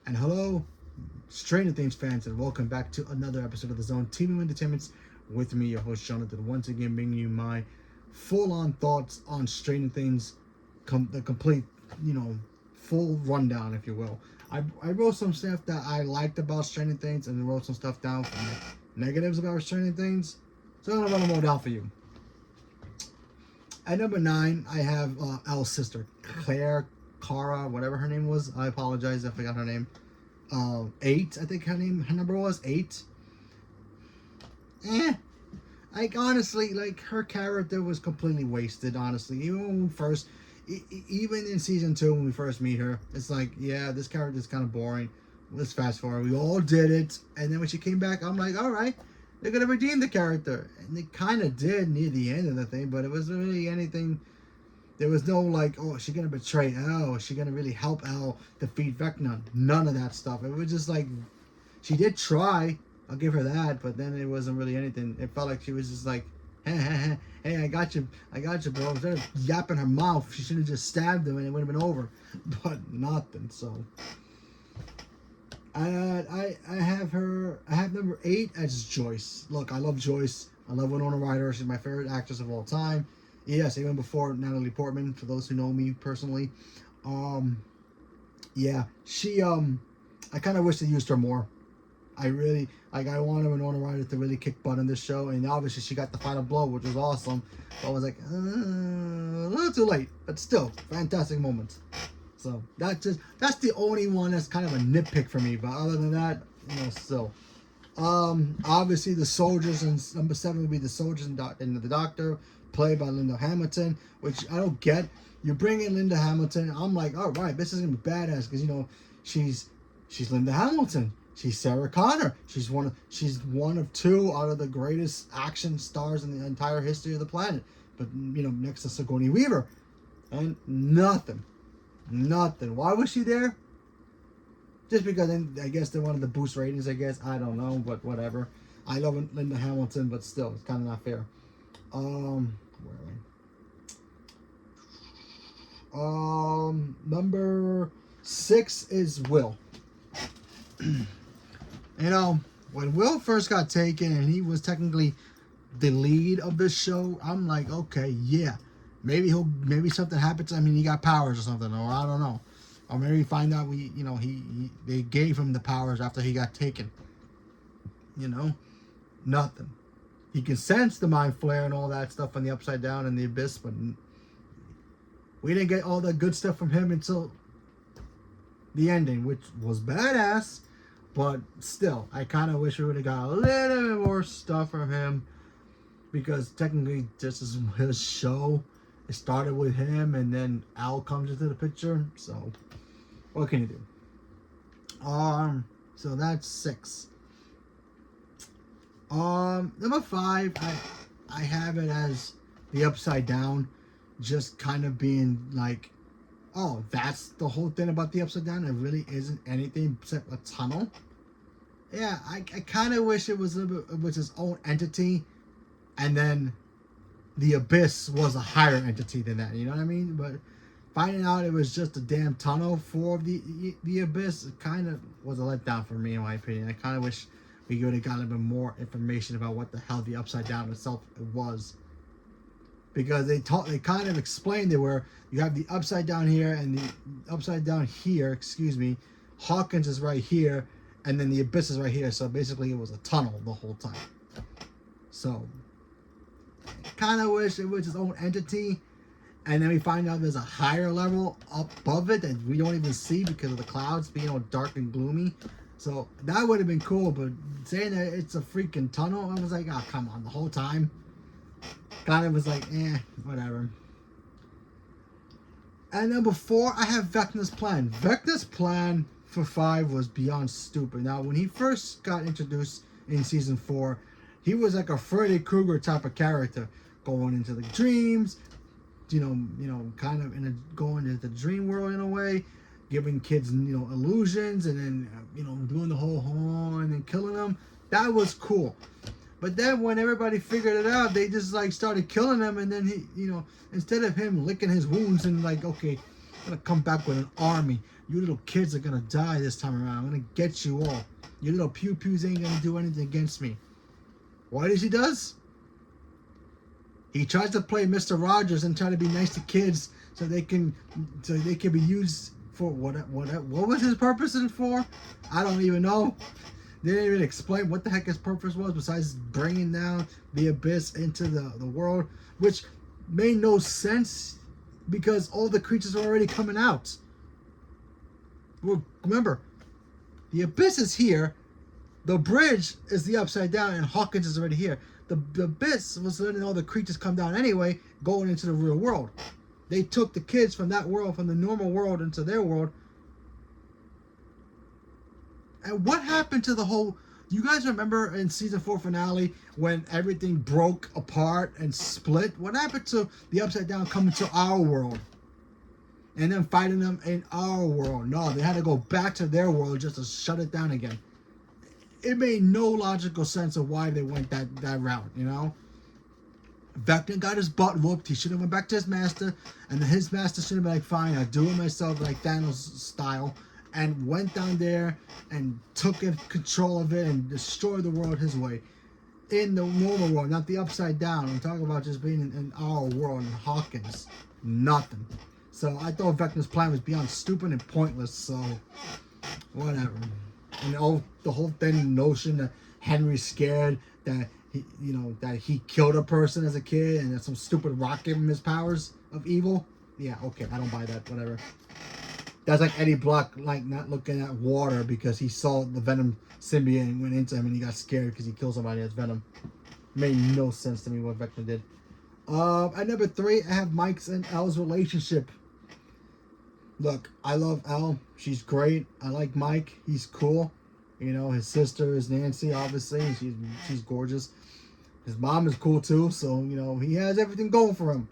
And hello, Stranger Things fans, and welcome back to another episode of the Zone TV Entertainments with me, your host Jonathan, once again bringing you my full-on thoughts on Stranger Things, the complete, full rundown, if you will. I wrote some stuff that I liked about Stranger Things, and wrote some stuff down for the negatives about Stranger Things. So I'm gonna run them all down for you. At number 9, I have Elle's sister, Claire, Cara, whatever her name was. I apologize, I forgot her name. 8, I think her number was 8. Like, honestly, like, her character was completely wasted, honestly. Even when we first, even in season 2 when we first meet her, it's like, yeah, this character is kind of boring. Let's fast forward. We all did it, and then when she came back, I'm like, all right, they're gonna redeem the character, and they kind of did near the end of the thing, but it wasn't really anything. There was no like, oh, is she gonna betray Elle? Is she gonna really help Elle defeat Vecna? None of that stuff. It was just like, she did try. I'll give her that, but then it wasn't really anything. It felt like she was just like, hey, I got you, bro. Instead of yapping her mouth, she should have just stabbed him and it would have been over. But nothing. So I have number 8 as Joyce. Look, I love Joyce. I love Winona Ryder. She's my favorite actress of all time. Yes, even before Natalie Portman, for those who know me personally. Yeah, she I kind of wish they used her more. I really like. I wanted Winona Ryder to really kick butt in this show, and obviously she got the final blow, which was awesome. But I was like, a little too late, but still, fantastic moments. So that's the only one that's kind of a nitpick for me. But other than that, still. Obviously the soldiers, and number 7 would be the soldiers and the doctor, played by Linda Hamilton, which I don't get. You bring in Linda Hamilton, I'm like, all right, this is gonna be badass because she's Linda Hamilton. She's Sarah Connor. She's one of 2 out of the greatest action stars in the entire history of the planet. But next to Sigourney Weaver, and nothing. Why was she there? Just because I guess they wanted to boost ratings. I guess I don't know, but whatever. I love Linda Hamilton, but still, it's kind of not fair. Where are we? Number 6 is Will. When Will first got taken and he was technically the lead of this show, I'm like, okay, yeah, maybe something happened to him and he got powers or something, or I don't know, or maybe find out they gave him the powers after he got taken. Nothing. He can sense the mind flare and all that stuff on the Upside Down and the Abyss, but we didn't get all the good stuff from him until the ending, which was badass. But still, I kind of wish we would have got a little bit more stuff from him, because technically this is his show. It started with him, and then Al comes into the picture. So what can you do? So that's 6. Number 5, I have it as the Upside Down, just kind of being like, oh, that's the whole thing about the Upside Down. It really isn't anything except a tunnel. Yeah, I kind of wish it was its own entity, and then the Abyss was a higher entity than that. You know what I mean? But finding out it was just a damn tunnel for the Abyss, it kind of was a letdown for me, in my opinion. I kind of wish we would have gotten a bit more information about what the hell the Upside Down itself was. Because they kind of explained it, where you have the Upside Down here and the Upside Down here, Hawkins is right here, and then the Abyss is right here. So basically it was a tunnel the whole time. So kind of wish it was its own entity, and then we find out there's a higher level up above it that we don't even see because of the clouds being all dark and gloomy. So that would have been cool, but saying that it's a freaking tunnel, I was like, oh, come on, the whole time. Kind of was like, whatever. And number 4, I have Vecna's plan. Vecna's plan for 5 was beyond stupid. Now, when he first got introduced in season 4, he was like a Freddy Krueger type of character, going into the dreams, kind of going into the dream world in a way, giving kids, illusions, and then, doing the whole horn and then killing them. That was cool. But then when everybody figured it out, they just like started killing him, and then he, instead of him licking his wounds and like, okay, I'm gonna come back with an army. You little kids are gonna die this time around. I'm gonna get you all. Your little pew-pews ain't gonna do anything against me. What is he does? He tries to play Mr. Rogers and try to be nice to kids so they can be used for what was his purpose for? I don't even know. They didn't even explain what the heck his purpose was besides bringing down the abyss into the world, which made no sense because all the creatures are already coming out. Well, remember, the abyss is here, the bridge is the upside down, and Hawkins is already here. The abyss was letting all the creatures come down anyway, going into the real world. They took the kids from that world, from the normal world, into their world. And what happened to the whole... You guys remember in season 4 finale when everything broke apart and split? What happened to the upside down coming to our world? And then fighting them in our world? No, they had to go back to their world just to shut it down again. It made no logical sense of why they went that route, you know? Vecna got his butt whooped. He should have went back to his master, and then his master should have been like, fine, I'll do it myself, like Thanos style, and went down there and took control of it and destroyed the world his way. In the normal world, not the upside down. I'm talking about just being in our world, in Hawkins. Nothing. So I thought Vecna's plan was beyond stupid and pointless, so whatever. And the whole thing, notion that Henry's scared that he killed a person as a kid and that some stupid rock gave him his powers of evil. Yeah, okay, I don't buy that, whatever. That's like Eddie Brock, like, not looking at water because he saw the Venom symbiote and went into him and he got scared because he killed somebody as Venom. Made no sense to me what Vecna did. At number 3, I have Mike's and Elle's relationship. Look, I love Elle. She's great. I like Mike. He's cool. You know, his sister is Nancy, obviously. She's gorgeous. His mom is cool too, so, you know, he has everything going for him.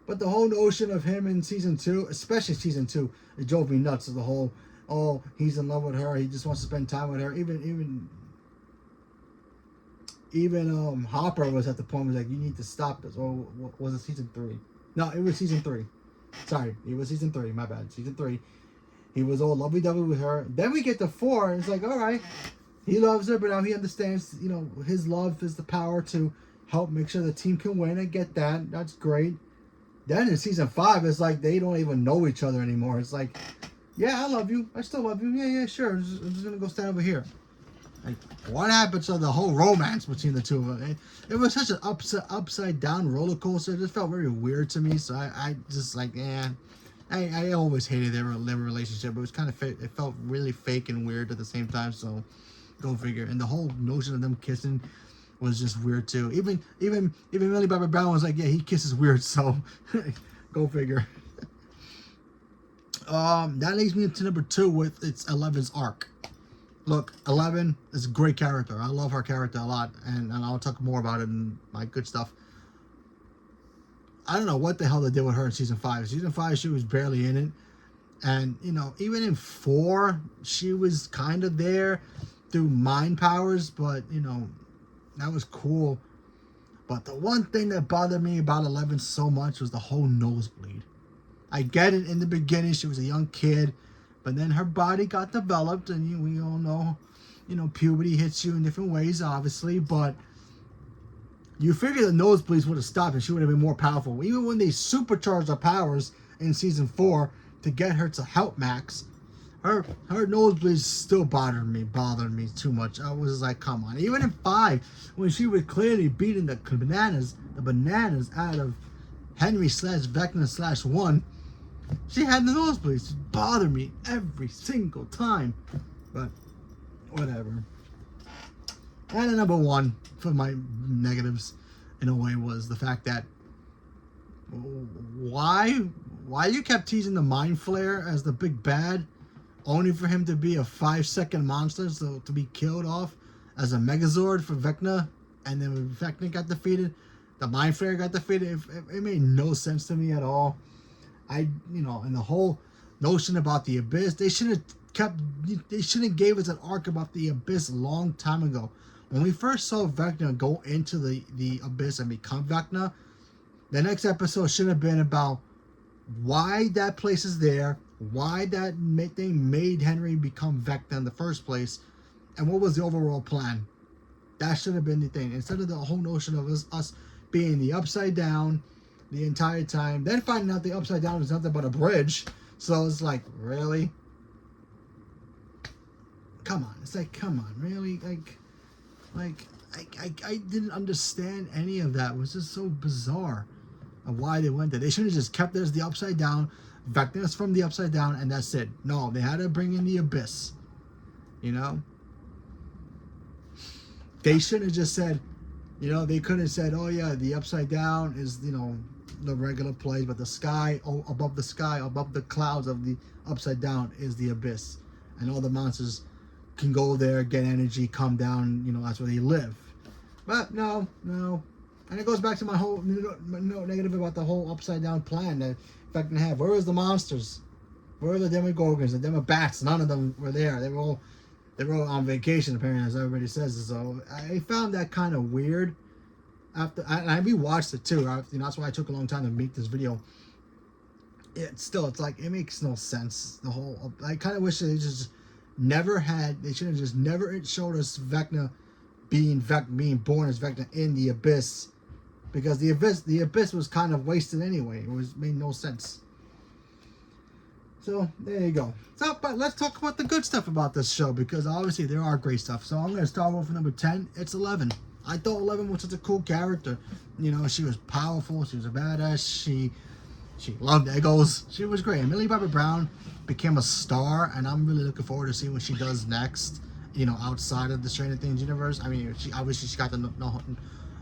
But the whole notion of him in season 2, especially season 2, it drove me nuts. The whole, oh, he's in love with her. He just wants to spend time with her. Even Hopper was at the point where he was like, you need to stop this. Or was it season 3? No, it was season 3. Sorry, it was season 3. My bad. Season 3. He was all lovey-dovey with her. Then we get to 4, and it's like, all right, he loves her, but now he understands, you know, his love is the power to help make sure the team can win. I get that. That's great. Then in season 5, it's like they don't even know each other anymore. It's like, yeah, I love you. I still love you. Yeah, sure. I'm just going to go stand over here. Like, what happened to the whole romance between the two of them? It was such an upside down roller coaster. It just felt very weird to me. So I just like, I always hated their relationship. It was kind of it felt really fake and weird at the same time. So go figure. And the whole notion of them kissing was just weird too. Even Millie Bobby Brown was like, yeah, he kisses weird. So go figure. That leads me into number 2 with it's Eleven's arc. Look, 11 is a great character. I love her character a lot, and I'll talk more about it in my good stuff. I don't know what the hell they did with her in season 5. Season 5, she was barely in it. And, you know, even in 4, she was kind of there through mind powers, but, you know, that was cool. But the one thing that bothered me about 11 so much was the whole nosebleed. I get it, in the beginning, she was a young kid, but then her body got developed, and we all know, you know, puberty hits you in different ways, obviously, but you figure the nosebleeds would have stopped and she would have been more powerful. Even when they supercharged her powers in season 4 to get her to help Max, her nosebleeds still bothered me too much. I was like, come on. Even in 5, when she was clearly beating the bananas out of Henry / Vecna / 1, she had the nosebleeds. It bothered me every single time. But whatever. And number 1 for my negatives, in a way, was the fact that why you kept teasing the Mind Flayer as the big bad, only for him to be a 5-second monster, so to be killed off as a Megazord for Vecna, and then when Vecna got defeated, the Mind Flayer got defeated. It made no sense to me at all. And the whole notion about the Abyss, they should have gave us an arc about the Abyss a long time ago. When we first saw Vecna go into the Abyss and become Vecna, the next episode should have been about why that place is there, why that thing made Henry become Vecna in the first place, and what was the overall plan. That should have been the thing. Instead of the whole notion of us being the Upside Down the entire time, then finding out the Upside Down is nothing but a bridge. So it's like, really? Come on. It's like, come on, really? I didn't understand any of that. It was just so bizarre of why they went there. They should have just kept it as the Upside Down, Vecna's from the Upside Down, and that's it. No, they had to bring in the Abyss. You know? They should have just said, you know, they could have said, oh yeah, the Upside Down is, you know, the regular place, but the sky, above the clouds of the Upside Down is the Abyss. And all the monsters can go there, get energy, come down, you know, that's where they live. But no. And it goes back to my whole negative about the whole Upside Down plan that Vecna had. Where was the monsters? Where are the Demogorgons, the Demobats? None of them were there. They were all on vacation, apparently, as everybody says. So I found that kind of weird. And I rewatched it too. You know, that's why I took a long time to make this video. It's like, it makes no sense. The whole, I kind of wish they just they should have just never showed us Vecna being born as Vecna in the Abyss, because the Abyss was kind of wasted anyway. It made no sense. So there you go. So, but let's talk about the good stuff about this show, because obviously there are great stuff. So I'm going to start off with number 10. It's 11. I thought 11 was such a cool character. You know, she was powerful. She was a badass. She loved Eggos. She was great. And Millie Bobby Brown became a star, and I'm really looking forward to seeing what she does next. You know, outside of the Stranger Things universe. I mean, she got the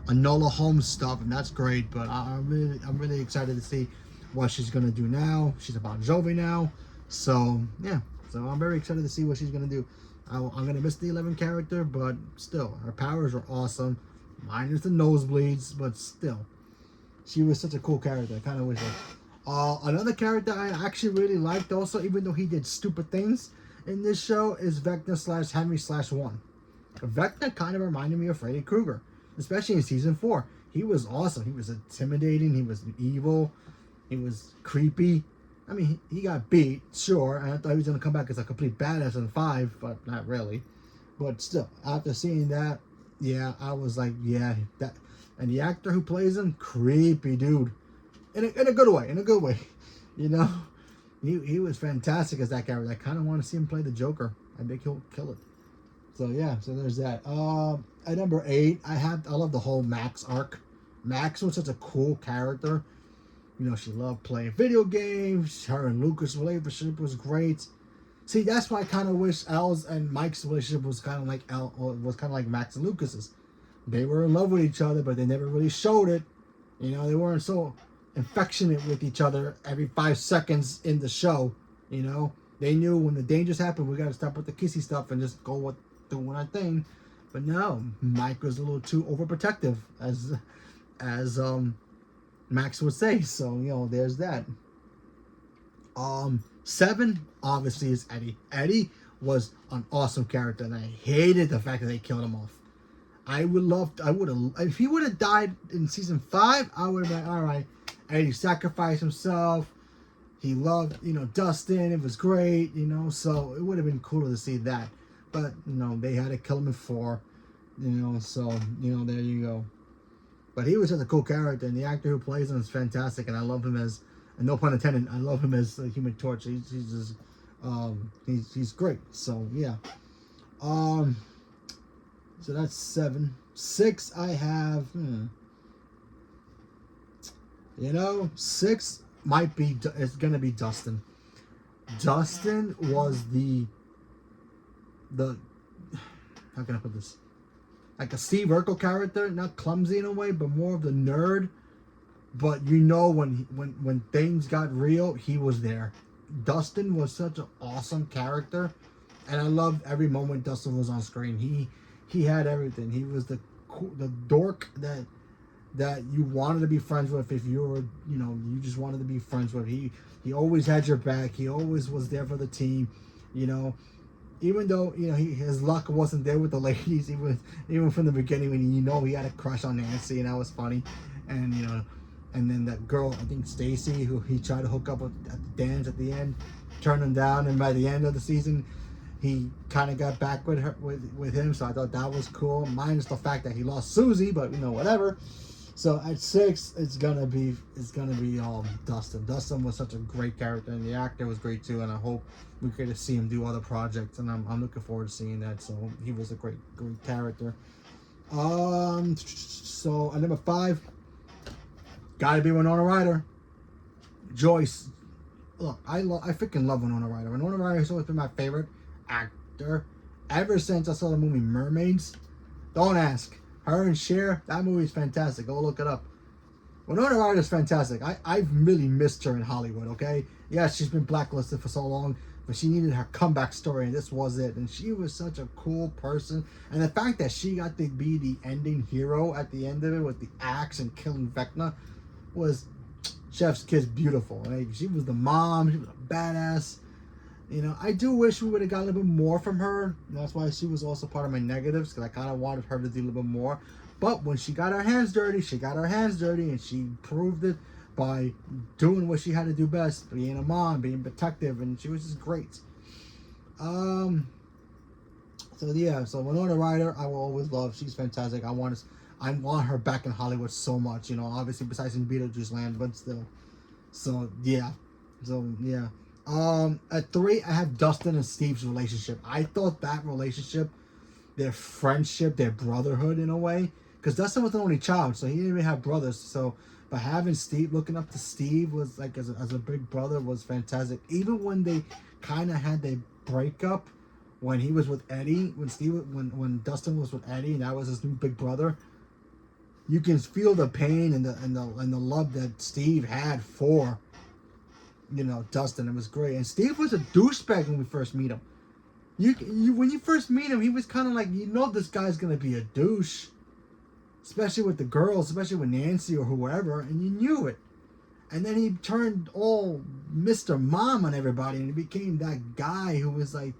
Enola Holmes stuff, and that's great. But I'm really excited to see what she's gonna do now. She's a Bon Jovi now, so yeah. So I'm very excited to see what she's gonna do. I'm gonna miss the 11 character, but still, her powers are awesome. Minus the nosebleeds, but still, she was such a cool character. I kind of wish her. Another character I actually really liked, also, even though he did stupid things in this show, is Vecna/Henry/1. Vecna kind of reminded me of Freddy Krueger, especially in season 4. He was awesome. He was intimidating. He was evil. He was creepy. I mean, he got beat, sure, and I thought he was going to come back as a complete badass in 5, but not really. But still, after seeing that, yeah, I was like, yeah, that. And the actor who plays him, creepy dude. In a good way, you know? He was fantastic as that character. I kind of want to see him play the Joker. I think he'll kill it. So, yeah, so there's that. At number 8, I love the whole Max arc. Max was such a cool character. You know, she loved playing video games. Her and Lucas' relationship was great. See, that's why I kind of wish Elle's and Mike's relationship was kind of like Max and Lucas's. They were in love with each other, but they never really showed it. You know, they weren't so affectionate with each other every 5 seconds in the show. You know, they knew when the dangers happened, we got to stop with the kissy stuff and just go with doing our thing. But no, Mike was a little too overprotective, as Max would say. So, you know, there's that. 7 obviously is Eddie. Eddie was an awesome character, and I hated the fact that they killed him off. If he would have died in season 5, I would have been, all right, Eddie sacrificed himself. He loved, you know, Dustin. It was great, you know, so it would have been cooler to see that. But, you know, they had to kill him in 4, you know, so, you know, there you go. But he was just a cool character, and the actor who plays him is fantastic, and I love him as, and no pun intended, I love him as the Human Torch. He's just, he's great. So yeah. So that's 7. 6, I have, you know, 6 it's gonna be Dustin. Dustin was the how can I put this? Like a Steve Urkel character, not clumsy in a way, but more of the nerd. But you know, when things got real, he was there. Dustin was such an awesome character, and I loved every moment Dustin was on screen. He had everything. He was the dork that you wanted to be friends with. If you were, you know, you just wanted to be friends with. He always had your back. He always was there for the team, you know. Even though, you know, his luck wasn't there with the ladies, even from the beginning, when you know he had a crush on Nancy, and that was funny. And, you know, And then that girl, I think Stacy, who he tried to hook up with at the dance at the end, turned him down. And by the end of the season, he kind of got back with her, with him. So I thought that was cool. Minus the fact that he lost Susie, but whatever. So at 6, it's gonna be Dustin. Dustin was such a great character, and the actor was great too. And I hope we get to see him do other projects, and I'm looking forward to seeing that. So he was a great character. So at number 5, gotta be Winona Ryder. Joyce. Look, I freaking love Winona Ryder. Winona Ryder has always been my favorite actor ever since I saw the movie Mermaids. Don't ask. Her and Cher, that movie is fantastic. Go look it up. Winona Ryder is fantastic. I've really missed her in Hollywood, okay? Yeah, she's been blacklisted for so long, but she needed her comeback story, and this was it. And she was such a cool person. And the fact that she got to be the ending hero at the end of it with the axe and killing Vecna was chef's kiss beautiful. Like, she was the mom. She was a badass. I do wish we would have got a little bit more from her. That's why she was also part of my negatives, because I kind of wanted her to do a little bit more. But when she got her hands dirty, she got her hands dirty, and she proved it by doing what she had to do best, being a mom, being protective, and she was just great. So Winona Ryder, I will always love. She's fantastic. I want her back in Hollywood so much. Obviously besides in Beetlejuice Land, but still. At 3, I have Dustin and Steve's relationship. I thought that relationship, their friendship, their brotherhood in a way, because Dustin was the only child, so he didn't even have brothers. So, but having Steve, looking up to Steve was like as a big brother was fantastic. Even when they kind of had their breakup, when he was with Eddie, when Dustin was with Eddie, and that was his new big brother, you can feel the pain and the love that Steve had for Dustin. It was great. And Steve was a douchebag when we first meet him. When you first meet him, he was kind of like, this guy's gonna be a douche, especially with the girls, especially with Nancy or whoever, and you knew it. And then he turned all Mr. Mom on everybody, and he became that guy who was like,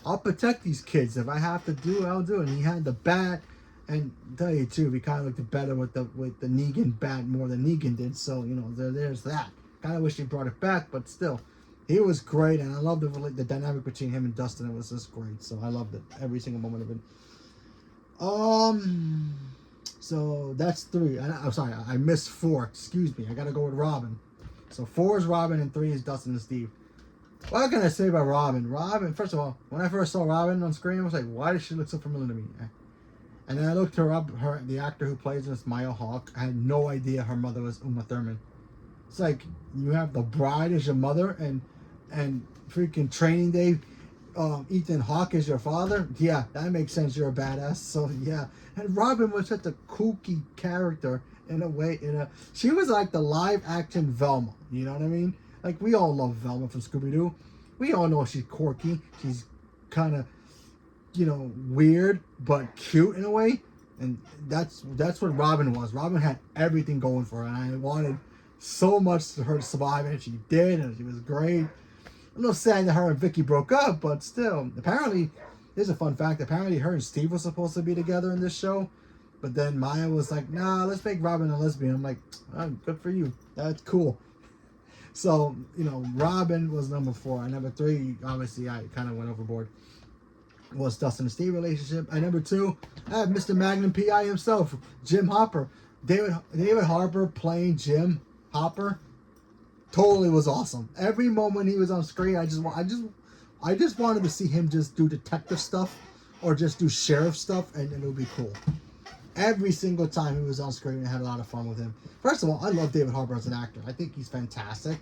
I'll protect these kids. If I have to do it, I'll do it. And he had the bat, and I'll tell you too, he kind of looked better with the Negan bat more than Negan did. So there's that. Kind of wish he brought it back, but still, he was great, and I loved the dynamic between him and Dustin. It was just great, so I loved it, every single moment of it. So that's 3. I'm sorry, I missed 4. Excuse me, I gotta go with Robin. So 4 is Robin, and 3 is Dustin and Steve. What can I say about Robin? Robin, first of all, when I first saw Robin on screen, I was like, why does she look so familiar to me? And then I looked her up. The actor who plays her is Maya Hawke. I had no idea her mother was Uma Thurman. It's like you have the bride as your mother, and freaking Training Day, Ethan Hawke is your father. Yeah, that makes sense. You're a badass. So yeah, and Robin was such a kooky character in a way. She was like the live action Velma. You know what I mean? Like, we all love Velma from Scooby Doo. We all know she's quirky. She's kind of, weird but cute in a way. And that's what Robin was. Robin had everything going for her, and I wanted so much for her to survive, and she did, and she was great. A little sad that her and Vicky broke up, but still. Apparently, here's a fun fact. Apparently, her and Steve were supposed to be together in this show, but then Maya was like, nah, let's make Robin a lesbian. I'm like, oh, good for you. That's cool. So, Robin was number 4. And number 3, obviously, I kind of went overboard, was Dustin and Steve relationship. And number 2, I have Mr. Magnum P.I. himself, Jim Hopper. David Harbour playing Jim Hopper totally was awesome. Every moment he was on screen, I just wanted to see him just do detective stuff or just do sheriff stuff, and it would be cool. Every single time he was on screen, I had a lot of fun with him. First of all, I love David Harbour as an actor. I think he's fantastic.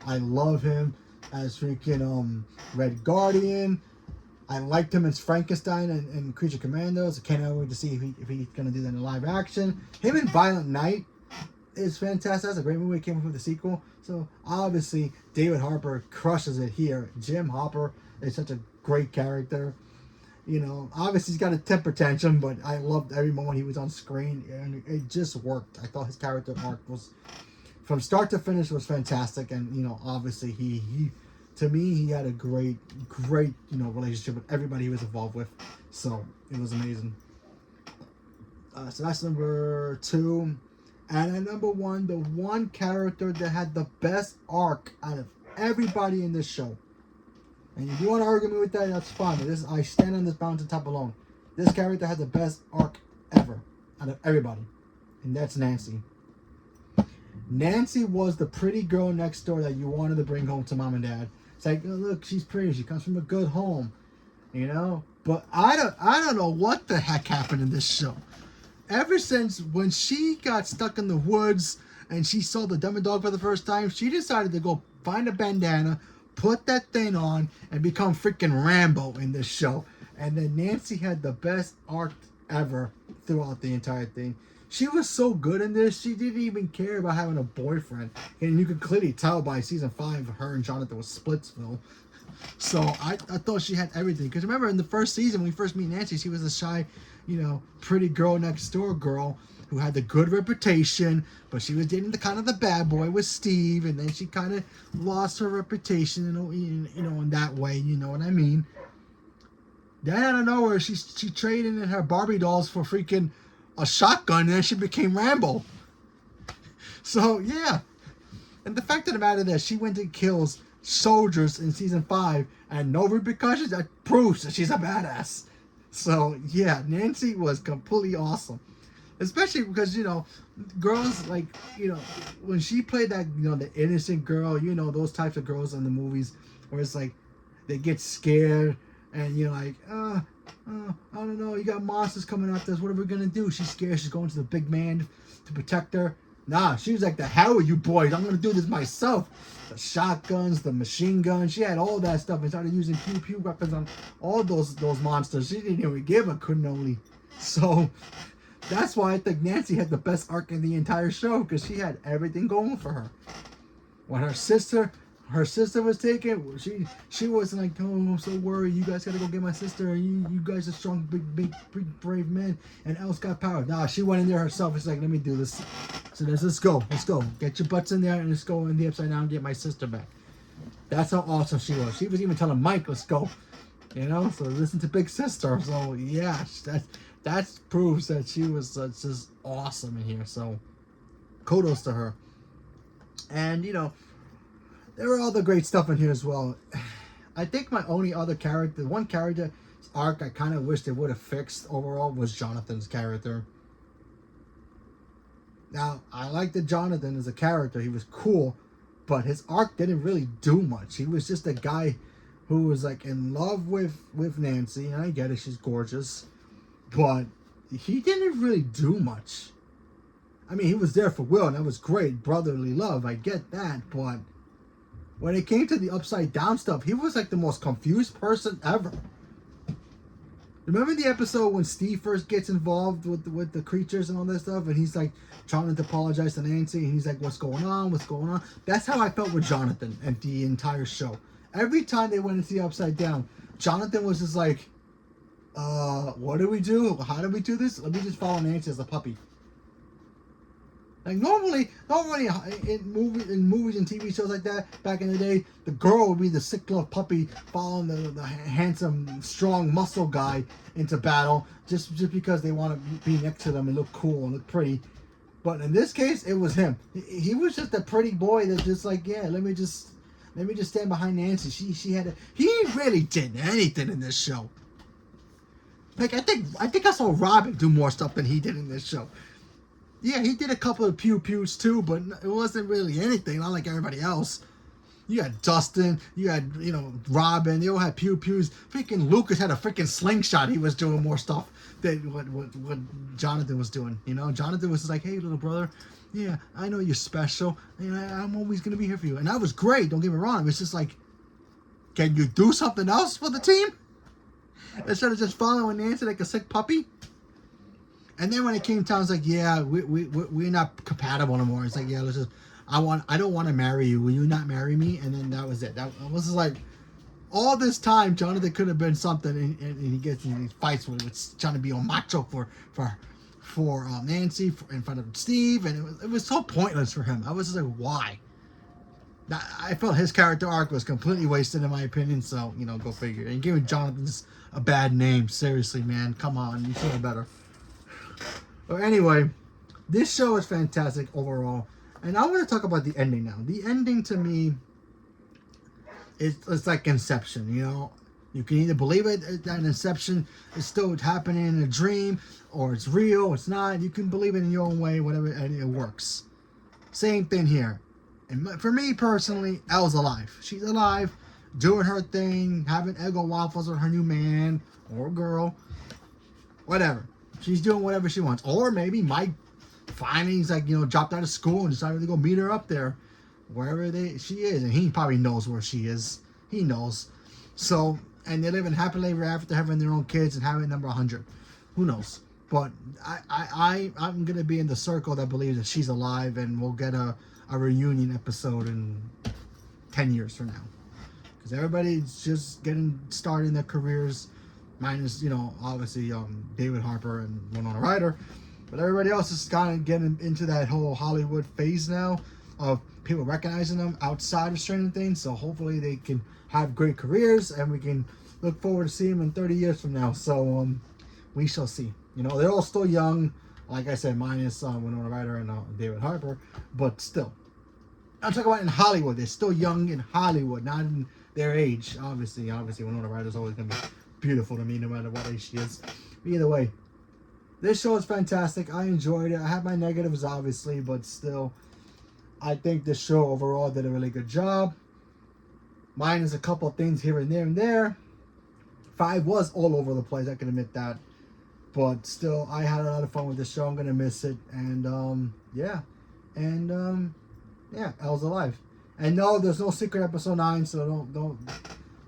I love him as freaking Red Guardian. I liked him as Frankenstein and Creature Commandos. I can't wait to see if he's going to do that in live action. Him in Violent Night is fantastic. That's a great movie. It came up with the sequel. So, obviously, David Harbour crushes it here. Jim Hopper is such a great character. Obviously he's got a temper tantrum, but I loved every moment he was on screen, and it just worked. I thought his character arc was, from start to finish, was fantastic, and obviously he to me, he had a great relationship with everybody he was involved with, so it was amazing. So that's number 2. And at number one, the one character that had the best arc out of everybody in this show. And if you want to argue me with that, that's fine. But I stand on this mountaintop alone. This character had the best arc ever out of everybody. And that's Nancy. Nancy was the pretty girl next door that you wanted to bring home to mom and dad. It's like, oh, look, she's pretty. She comes from a good home, you know. But I don't know what the heck happened in this show. Ever since when she got stuck in the woods and she saw the Demon Dog for the first time, she decided to go find a bandana, put that thing on, and become freaking Rambo in this show. And then Nancy had the best arc ever throughout the entire thing. She was so good in this, she didn't even care about having a boyfriend. And you could clearly tell by season 5, her and Jonathan was Splitsville. So I thought she had everything. Because remember, in the first season, when we first meet Nancy, she was a shy, you know, pretty girl next door girl who had the good reputation, but she was dating the kind of the bad boy with Steve, and then she kind of lost her reputation, you know, in that way, you know what I mean. Then out of nowhere, she traded in her Barbie dolls for freaking a shotgun, and then she became Rambo. So yeah, and the fact of the matter is, she went and kills soldiers in season 5, and no repercussions. That proves that she's a badass. So yeah, Nancy was completely awesome, especially because, you know, girls like, you know, when she played that, you know, the innocent girl, you know, those types of girls in the movies where it's like they get scared and you're like, I don't know, you got monsters coming after us. What are we gonna do? She's scared. She's going to the big man to protect her. Nah, she was like, the hell with you boys. I'm gonna do this myself. The shotguns, the machine guns. She had all that stuff and started using pew pew weapons on all those monsters. She didn't even give a cannoli. So that's why I think Nancy had the best arc in the entire show, because she had everything going for her. When her sister was taken, she wasn't like, oh, I'm so worried. You guys gotta go get my sister. You guys are strong, big, brave men. And Els got power. Nah, she went in there herself. It's like, let me do this. So let's go. Get your butts in there and let's go in the Upside Down and get my sister back. That's how awesome she was. She was even telling Mike, let's go. You know, so listen to Big Sister. So yeah, that proves that she was just awesome in here. So kudos to her. And you know, there were other great stuff in here as well. I think my only other character, one character arc I kind of wish they would have fixed overall was Jonathan's character. Now, I liked that Jonathan as a character. He was cool, but his arc didn't really do much. He was just a guy who was like in love with Nancy. And I get it, she's gorgeous. But he didn't really do much. I mean, he was there for Will, and that was great. Brotherly love, I get that. But when it came to the Upside Down stuff, he was like the most confused person ever. Remember the episode when Steve first gets involved with the creatures and all that stuff, and he's like trying to apologize to Nancy, and he's like, what's going on? That's how I felt with Jonathan and the entire show. Every time they went into the Upside Down, Jonathan was just like, what do we do? How do we do this? Let me just follow Nancy as a puppy. Like normally in movies and TV shows like that back in the day, the girl would be the sick little puppy following the handsome, strong muscle guy into battle just because they want to be next to them and look cool and look pretty. But in this case, it was him. He was just a pretty boy that just like, yeah, let me just stand behind Nancy. He really did anything in this show. Like I think I saw Robin do more stuff than he did in this show. Yeah, he did a couple of pew-pews too, but it wasn't really anything, not like everybody else. You had Dustin, you had, you know, Robin, they all had pew-pews. Freaking Lucas had a freaking slingshot. He was doing more stuff than what Jonathan was doing. You know, Jonathan was just like, hey, little brother, yeah, I know you're special, and I'm always going to be here for you. And that was great, don't get me wrong. It's just like, can you do something else for the team? Instead of just following Nancy like a sick puppy? And then when it came time, it's like, yeah, we're not compatible anymore. It's like, yeah, I don't want to marry you. Will you not marry me? And then that was it. That was just like, all this time, Jonathan could have been something, and he gets in these fights with trying to be a macho for Nancy in front of Steve, and it was so pointless for him. I was just like, why? I felt his character arc was completely wasted in my opinion. So you know, go figure. And giving Jonathan a bad name, seriously, man, come on, you should have better. But anyway, this show is fantastic overall. And I want to talk about the ending now. The ending to me, it's like Inception, you know? You can either believe that Inception is still happening in a dream, or it's real, it's not. You can believe it in your own way, whatever, and it works. Same thing here. And for me personally, Elle's alive. She's alive, doing her thing, having Eggo waffles with her new man or girl, whatever. She's doing whatever she wants. Or maybe Mike finally, he's like, dropped out of school and decided to go meet her up there, wherever she is. And he probably knows where she is. He knows. So, and they're living happily ever after, having their own kids and having number 100. Who knows? But I'm going to be in the circle that believes that she's alive, and we'll get a reunion episode in 10 years from now. Because everybody's just getting started in their careers, minus, obviously David Harper and Winona Ryder. But everybody else is kind of getting into that whole Hollywood phase now of people recognizing them outside of Stranger Things. So hopefully they can have great careers, and we can look forward to seeing them in 30 years from now. So we shall see. They're all still young, like I said, minus Winona Ryder and David Harper, but still. I'm talking about in Hollywood. They're still young in Hollywood, not in their age. Obviously, Winona Ryder's always going to be beautiful to me, no matter what age she is. But either way, this show is fantastic. I enjoyed it. I have my negatives, obviously, but still, I think this show overall did a really good job. Mine is a couple of things here and there. 5 was all over the place, I can admit that. But still, I had a lot of fun with this show. I'm going to miss it. And, yeah. And, yeah, Elle's alive. And no, there's no secret episode 9, so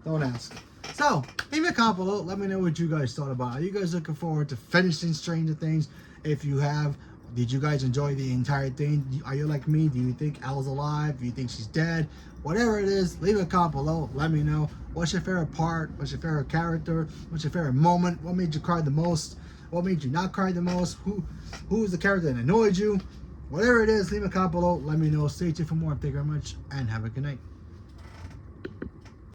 don't ask. So, leave me a comment below. Let me know what you guys thought about it. Are you guys looking forward to finishing Stranger Things? If you have, did you guys enjoy the entire thing? Are you like me? Do you think Elle's alive? Do you think she's dead? Whatever it is, leave a comment below. Let me know. What's your favorite part? What's your favorite character? What's your favorite moment? What made you cry the most? What made you not cry the most? Who is the character that annoyed you? Whatever it is, leave a comment below. Let me know. Stay tuned for more. Thank you very much, and have a good night.